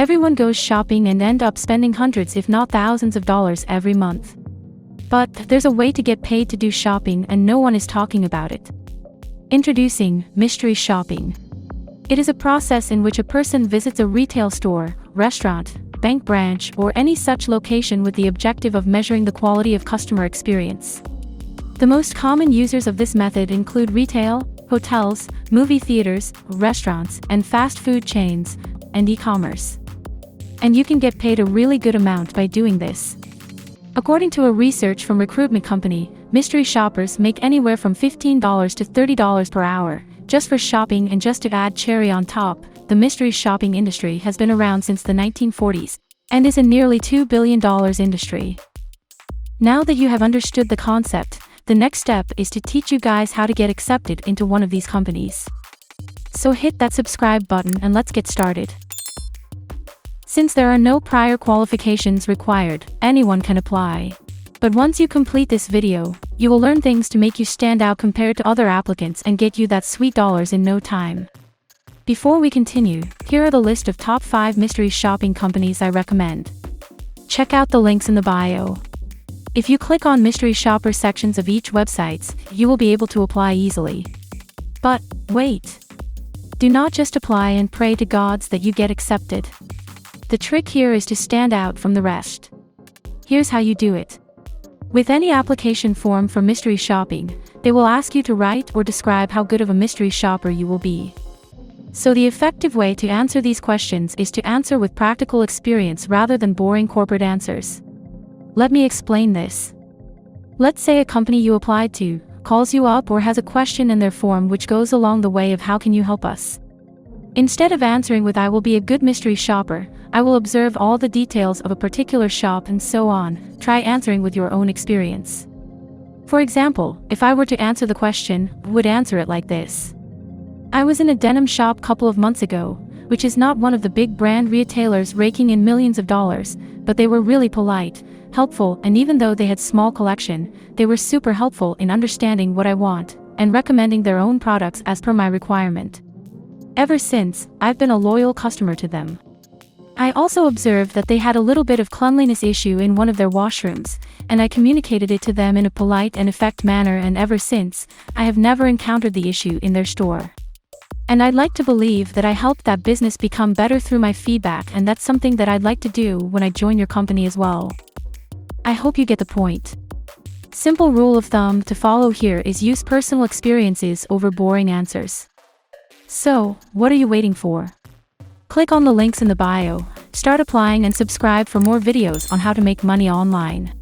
Everyone goes shopping and end up spending hundreds if not thousands of dollars every month. But there's a way to get paid to do shopping and no one is talking about it. Introducing mystery shopping. It is a process in which a person visits a retail store, restaurant, bank branch, or any such location with the objective of measuring the quality of customer experience. The most common users of this method include retail, hotels, movie theaters, restaurants, and fast food chains, and e-commerce. And you can get paid a really good amount by doing this. According to a research from recruitment company, mystery shoppers make anywhere from $15 to $30 per hour, just for shopping. And just to add cherry on top, the mystery shopping industry has been around since the 1940s, and is a nearly $2 billion industry. Now that you have understood the concept, the next step is to teach you guys how to get accepted into one of these companies. So hit that subscribe button and let's get started. Since there are no prior qualifications required, anyone can apply. But once you complete this video, you will learn things to make you stand out compared to other applicants and get you that sweet dollars in no time. Before we continue, here are the list of top 5 mystery shopping companies I recommend. Check out the links in the bio. If you click on mystery shopper sections of each websites, you will be able to apply easily. But wait! Do not just apply and pray to gods that you get accepted. The trick here is to stand out from the rest. Here's how you do it. With any application form for mystery shopping, they will ask you to write or describe how good of a mystery shopper you will be. So the effective way to answer these questions is to answer with practical experience rather than boring corporate answers. Let me explain this. Let's say a company you applied to calls you up or has a question in their form which goes along the way of "how can you help us?" Instead of answering with "I will be a good mystery shopper, I will observe all the details of a particular shop," and so on, try answering with your own experience. For example, if I were to answer the question, I would answer it like this. I was in a denim shop couple of months ago, which is not one of the big brand retailers raking in millions of dollars, but they were really polite, helpful, and even though they had small collection, they were super helpful in understanding what I want, and recommending their own products as per my requirement. Ever since, I've been a loyal customer to them. I also observed that they had a little bit of cleanliness issue in one of their washrooms, and I communicated it to them in a polite and effective manner, and ever since, I have never encountered the issue in their store. And I'd like to believe that I helped that business become better through my feedback, and that's something that I'd like to do when I join your company as well. I hope you get the point. Simple rule of thumb to follow here is use personal experiences over boring answers. So, what are you waiting for? Click on the links in the bio, start applying, and subscribe for more videos on how to make money online.